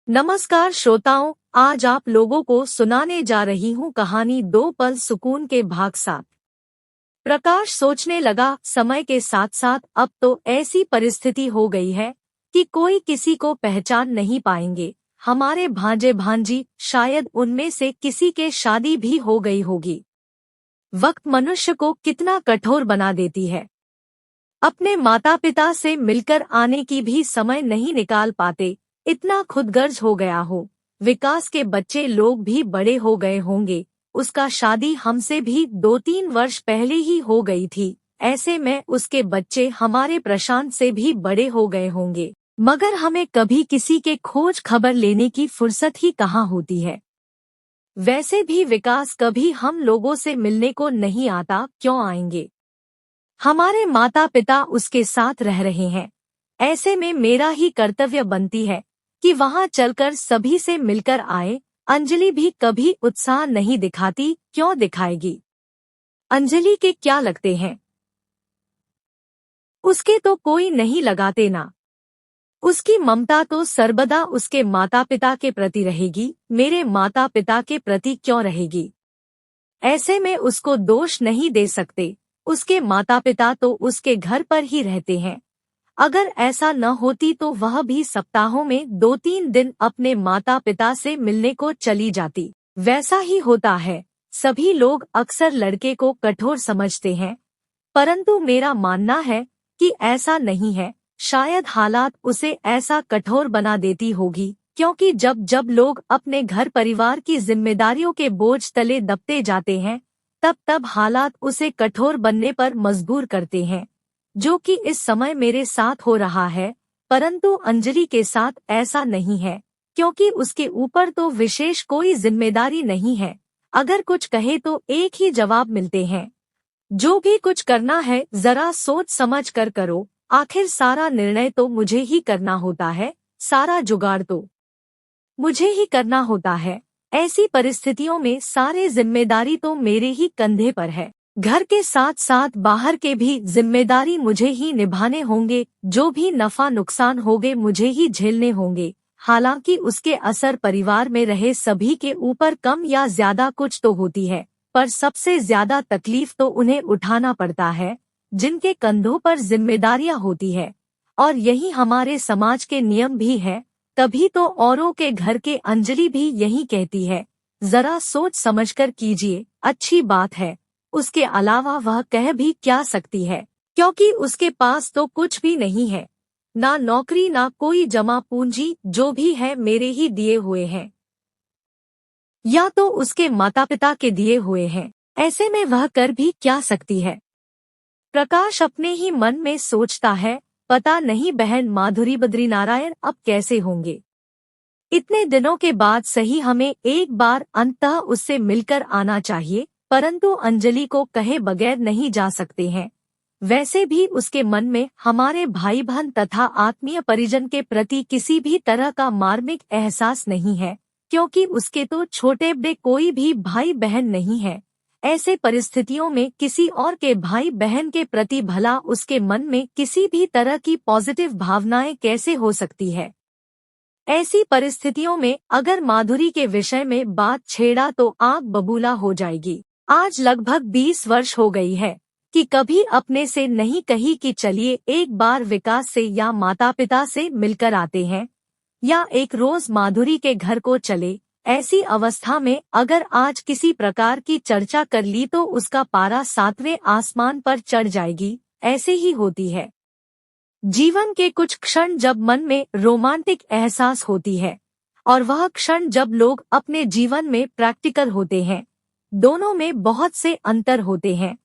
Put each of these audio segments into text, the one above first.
नमस्कार श्रोताओं, आज आप लोगों को सुनाने जा रही हूँ कहानी दो पल सुकून के भाग साथ। प्रकाश सोचने लगा, समय के साथ साथ अब तो ऐसी परिस्थिति हो गई है कि कोई किसी को पहचान नहीं पाएंगे। हमारे भांजे भांजी, शायद उनमें से किसी के शादी भी हो गई होगी। वक्त मनुष्य को कितना कठोर बना देती है। अपने माता पिता से मिलकर आने की भी समय नहीं निकाल पाते, इतना खुदगर्ज हो गया हो। विकास के बच्चे लोग भी बड़े हो गए होंगे, उसका शादी हमसे भी 2-3 वर्ष पहले ही हो गई थी। ऐसे में उसके बच्चे हमारे प्रशांत से भी बड़े हो गए होंगे, मगर हमें कभी किसी के खोज खबर लेने की फुर्सत ही कहाँ होती है। वैसे भी विकास कभी हम लोगों से मिलने को नहीं आता, क्यों आएंगे? हमारे माता पिता उसके साथ रह रहे हैं। ऐसे में मेरा ही कर्तव्य बनती है कि वहां चलकर सभी से मिलकर आए। अंजलि भी कभी उत्साह नहीं दिखाती, क्यों दिखाएगी? अंजलि के क्या लगते हैं? उसके तो कोई नहीं लगाते ना। उसकी ममता तो सर्वदा उसके माता पिता के प्रति रहेगी, मेरे माता पिता के प्रति क्यों रहेगी? ऐसे में उसको दोष नहीं दे सकते। उसके माता पिता तो उसके घर पर ही रहते हैं। अगर ऐसा न होती तो वह भी सप्ताहों में 2-3 दिन अपने माता पिता से मिलने को चली जाती। वैसा ही होता है। सभी लोग अक्सर लड़के को कठोर समझते हैं, परंतु मेरा मानना है कि ऐसा नहीं है। शायद हालात उसे ऐसा कठोर बना देती होगी, क्योंकि जब जब लोग अपने घर परिवार की जिम्मेदारियों के बोझ तले दबते जाते हैं, तब तब हालात उसे कठोर बनने पर मजबूर करते हैं, जो कि इस समय मेरे साथ हो रहा है। परंतु अंजलि के साथ ऐसा नहीं है, क्योंकि उसके ऊपर तो विशेष कोई जिम्मेदारी नहीं है। अगर कुछ कहे तो एक ही जवाब मिलते हैं, जो भी कुछ करना है जरा सोच समझ कर करो। आखिर सारा निर्णय तो मुझे ही करना होता है, सारा जुगाड़ तो मुझे ही करना होता है। ऐसी परिस्थितियों में सारे जिम्मेदारी तो मेरे ही कंधे पर है। घर के साथ साथ बाहर के भी जिम्मेदारी मुझे ही निभाने होंगे। जो भी नफा नुकसान होंगे मुझे ही झेलने होंगे। हालांकि उसके असर परिवार में रहे सभी के ऊपर कम या ज्यादा कुछ तो होती है, पर सबसे ज्यादा तकलीफ तो उन्हें उठाना पड़ता है जिनके कंधों पर जिम्मेदारियां होती है। और यही हमारे समाज के नियम भी है। तभी तो औरों के घर के अंजलि भी यही कहती है, जरा सोच समझकर कीजिए, अच्छी बात है। उसके अलावा वह कह भी क्या सकती है, क्योंकि उसके पास तो कुछ भी नहीं है, ना नौकरी ना कोई जमा पूंजी। जो भी है मेरे ही दिए हुए हैं, या तो उसके माता पिता के दिए हुए हैं। ऐसे में वह कर भी क्या सकती है? प्रकाश अपने ही मन में सोचता है, पता नहीं बहन माधुरी बद्रीनारायण अब कैसे होंगे। इतने दिनों के बाद सही हमें एक बार अंततः उससे मिलकर आना चाहिए, परंतु अंजलि को कहे बगैर नहीं जा सकते हैं। वैसे भी उसके मन में हमारे भाई बहन तथा आत्मीय परिजन के प्रति किसी भी तरह का मार्मिक एहसास नहीं है, क्योंकि उसके तो छोटे बड़े कोई भी भाई बहन नहीं है। ऐसे परिस्थितियों में किसी और के भाई बहन के प्रति भला उसके मन में किसी भी तरह की पॉजिटिव भावनाएं कैसे हो सकती है? ऐसी परिस्थितियों में अगर माधुरी के विषय में बात छेड़ा तो आग बबूला हो जाएगी। आज लगभग 20 वर्ष हो गई है कि कभी अपने से नहीं कही कि चलिए एक बार विकास से या माता पिता से मिलकर आते हैं, या एक रोज माधुरी के घर को चले। ऐसी अवस्था में अगर आज किसी प्रकार की चर्चा कर ली तो उसका पारा 7वें आसमान पर चढ़ जाएगी। ऐसे ही होती है जीवन के कुछ क्षण, जब मन में रोमांटिक एहसास होती है, और वह क्षण जब लोग अपने जीवन में प्रैक्टिकल होते हैं। दोनों में बहुत से अंतर होते हैं।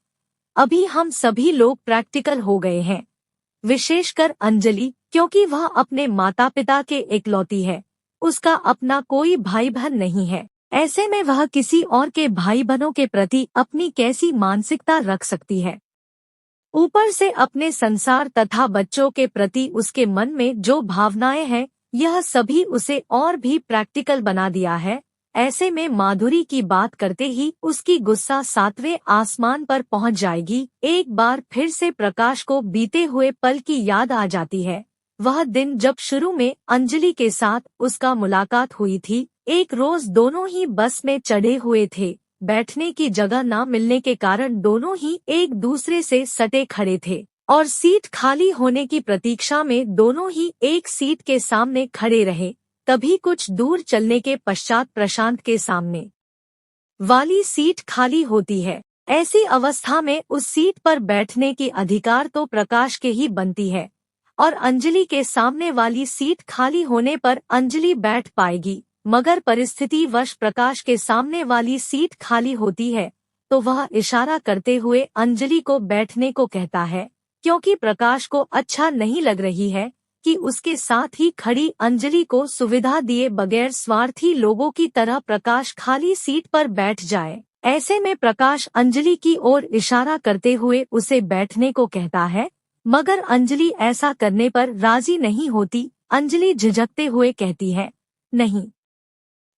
अभी हम सभी लोग प्रैक्टिकल हो गए हैं, विशेषकर अंजलि, क्योंकि वह अपने माता पिता के इकलौती है। उसका अपना कोई भाई बहन नहीं है। ऐसे में वह किसी और के भाई बहनों के प्रति अपनी कैसी मानसिकता रख सकती है? ऊपर से अपने संसार तथा बच्चों के प्रति उसके मन में जो भावनाएं हैं, यह सभी उसे और भी प्रैक्टिकल बना दिया है। ऐसे में माधुरी की बात करते ही उसकी गुस्सा 7वें आसमान पर पहुंच जाएगी। एक बार फिर से प्रकाश को बीते हुए पल की याद आ जाती है। वह दिन जब शुरू में अंजलि के साथ उसका मुलाकात हुई थी। एक रोज दोनों ही बस में चढ़े हुए थे। बैठने की जगह न मिलने के कारण दोनों ही एक दूसरे से सटे खड़े थे और सीट खाली होने की प्रतीक्षा में दोनों ही एक सीट के सामने खड़े रहे। तभी कुछ दूर चलने के पश्चात प्रशांत के सामने वाली सीट खाली होती है। ऐसी अवस्था में उस सीट पर बैठने की अधिकार तो प्रकाश के ही बनती है और अंजलि के सामने वाली सीट खाली होने पर अंजलि बैठ पाएगी, मगर परिस्थिति वश प्रकाश के सामने वाली सीट खाली होती है तो वह इशारा करते हुए अंजलि को बैठने को कहता है, क्योंकि प्रकाश को अच्छा नहीं लग रही है कि उसके साथ ही खड़ी अंजलि को सुविधा दिए बगैर स्वार्थी लोगों की तरह प्रकाश खाली सीट पर बैठ जाए। ऐसे में प्रकाश अंजलि की ओर इशारा करते हुए उसे बैठने को कहता है, मगर अंजलि ऐसा करने पर राजी नहीं होती। अंजलि झिझकते हुए कहती है, नहीं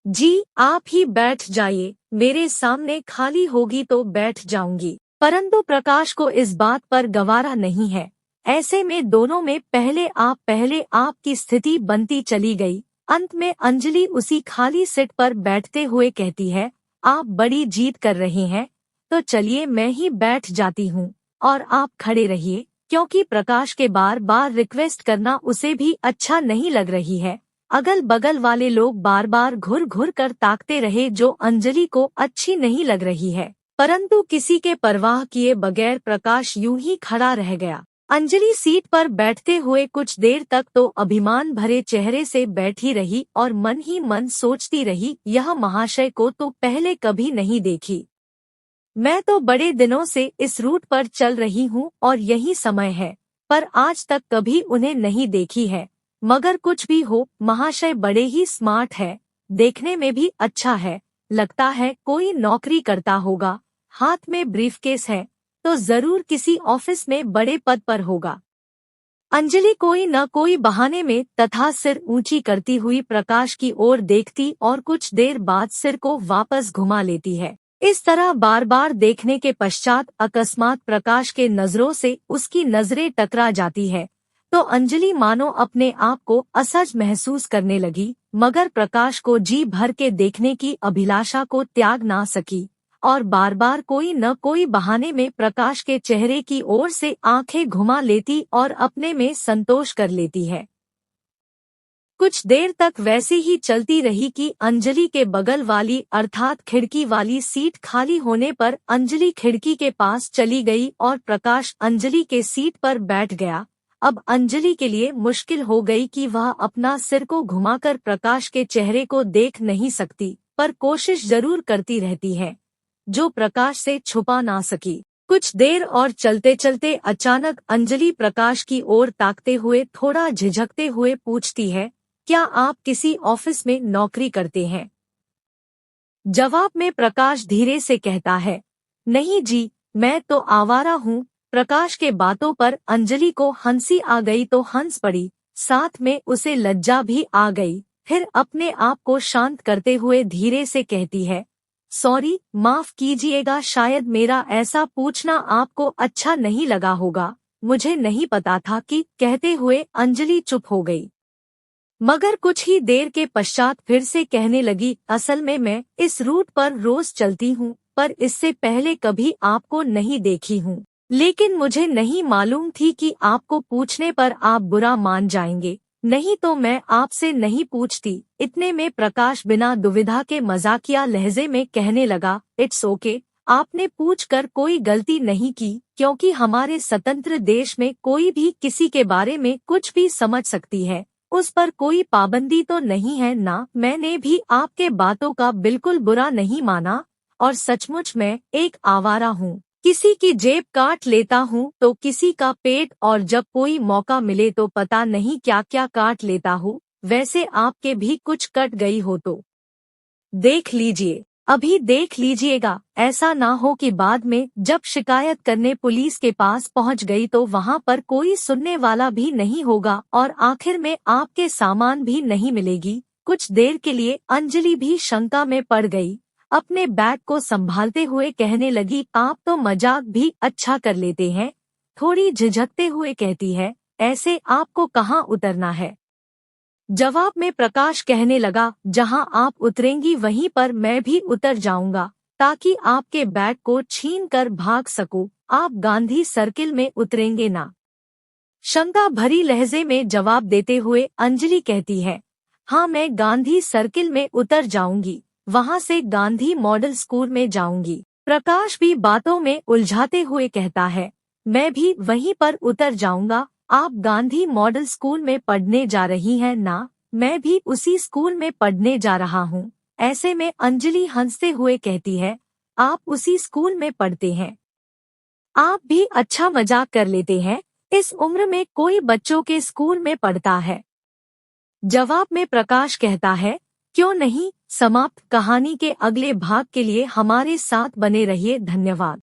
जी, आप ही बैठ जाइए, मेरे सामने खाली होगी तो बैठ जाऊंगी। परंतु प्रकाश को इस बात पर गवारा नहीं है। ऐसे में दोनों में पहले आप की स्थिति बनती चली गई। अंत में अंजलि उसी खाली सीट पर बैठते हुए कहती है, आप बड़ी जीद कर रहे हैं तो चलिए मैं ही बैठ जाती हूँ और आप खड़े रहिए, क्योंकि प्रकाश के बार बार रिक्वेस्ट करना उसे भी अच्छा नहीं लग रही है। अगल बगल वाले लोग बार बार घुर घुर कर ताकते रहे, जो अंजलि को अच्छी नहीं लग रही है, परंतु किसी के परवाह किए बगैर प्रकाश यूं ही खड़ा रह गया। अंजलि सीट पर बैठते हुए कुछ देर तक तो अभिमान भरे चेहरे से बैठी रही और मन ही मन सोचती रही, यह महाशय को तो पहले कभी नहीं देखी। मैं तो बड़े दिनों से इस रूट पर चल रही हूँ और यही समय है, पर आज तक कभी उन्हें नहीं देखी है। मगर कुछ भी हो, महाशय बड़े ही स्मार्ट है, देखने में भी अच्छा है, लगता है कोई नौकरी करता होगा, हाथ में ब्रीफकेस है तो जरूर किसी ऑफिस में बड़े पद पर होगा। अंजलि कोई न कोई बहाने में तथा सिर ऊंची करती हुई प्रकाश की ओर देखती और कुछ देर बाद सिर को वापस घुमा लेती है। इस तरह बार बार देखने के पश्चात अकस्मात प्रकाश के नजरों से उसकी नजरें टकरा जाती है तो अंजलि मानो अपने आप को असहज महसूस करने लगी, मगर प्रकाश को जी भर के देखने की अभिलाषा को त्याग ना सकी और बार बार कोई न कोई बहाने में प्रकाश के चेहरे की ओर से आंखें घुमा लेती और अपने में संतोष कर लेती है। कुछ देर तक वैसे ही चलती रही कि अंजलि के बगल वाली अर्थात खिड़की वाली सीट खाली होने पर अंजलि खिड़की के पास चली गई और प्रकाश अंजलि के सीट पर बैठ गया। अब अंजलि के लिए मुश्किल हो गई कि वह अपना सिर को घुमाकर प्रकाश के चेहरे को देख नहीं सकती, पर कोशिश जरूर करती रहती है, जो प्रकाश से छुपा ना सकी। कुछ देर और चलते चलते अचानक अंजलि प्रकाश की ओर ताकते हुए थोड़ा झिझकते हुए पूछती है, क्या आप किसी ऑफिस में नौकरी करते हैं? जवाब में प्रकाश धीरे से कहता है, नहीं जी, मैं तो आवारा हूँ। प्रकाश के बातों पर अंजलि को हंसी आ गई तो हंस पड़ी, साथ में उसे लज्जा भी आ गई। फिर अपने आप को शांत करते हुए धीरे से कहती है, सॉरी, माफ कीजिएगा, शायद मेरा ऐसा पूछना आपको अच्छा नहीं लगा होगा, मुझे नहीं पता था कि। कहते हुए अंजलि चुप हो गई, मगर कुछ ही देर के पश्चात फिर से कहने लगी, असल में मैं इस रूट पर रोज चलती हूँ, पर इससे पहले कभी आपको नहीं देखी हूँ, लेकिन मुझे नहीं मालूम थी कि आपको पूछने पर आप बुरा मान जाएंगे, नहीं तो मैं आपसे नहीं पूछती। इतने में प्रकाश बिना दुविधा के मजाकिया लहजे में कहने लगा, इट्स ओके, आपने पूछकर कोई गलती नहीं की, क्योंकि हमारे स्वतंत्र देश में कोई भी किसी के बारे में कुछ भी समझ सकती है, उस पर कोई पाबंदी तो नहीं है ना। मैंने भी आपके बातों का बिल्कुल बुरा नहीं माना और सचमुच मैं एक आवारा हूँ, किसी की जेब काट लेता हूँ तो किसी का पेट, और जब कोई मौका मिले तो पता नहीं क्या क्या काट लेता हूँ। वैसे आपके भी कुछ कट गई हो तो देख लीजिए, अभी देख लीजिएगा, ऐसा ना हो कि बाद में जब शिकायत करने पुलिस के पास पहुँच गई तो वहाँ पर कोई सुनने वाला भी नहीं होगा और आखिर में आपके सामान भी नहीं मिलेगी। कुछ देर के लिए अंजलि भी शंका में पड़ गई, अपने बैग को संभालते हुए कहने लगी, आप तो मजाक भी अच्छा कर लेते हैं। थोड़ी झिझकते हुए कहती है, ऐसे आपको कहाँ उतरना है? जवाब में प्रकाश कहने लगा, जहाँ आप उतरेंगी वहीं पर मैं भी उतर जाऊंगा, ताकि आपके बैग को छीन कर भाग सकूं। आप गांधी सर्किल में उतरेंगे ना? शंका भरी लहजे में जवाब देते हुए अंजलि कहती है, हाँ मैं गांधी सर्किल में उतर जाऊंगी, वहाँ से गांधी मॉडल स्कूल में जाऊंगी। प्रकाश भी बातों में उलझाते हुए कहता है, मैं भी वहीं पर उतर जाऊंगा। आप गांधी मॉडल स्कूल में पढ़ने जा रही हैं ना? मैं भी उसी स्कूल में पढ़ने जा रहा हूँ। ऐसे में अंजलि हंसते हुए कहती है, आप उसी स्कूल में पढ़ते हैं? आप भी अच्छा मजाक कर लेते हैं। इस उम्र में कोई बच्चों के स्कूल में पढ़ता है? जवाब में प्रकाश कहता है, क्यों नहीं। समाप्त। कहानी के अगले भाग के लिए हमारे साथ बने रहिए। धन्यवाद।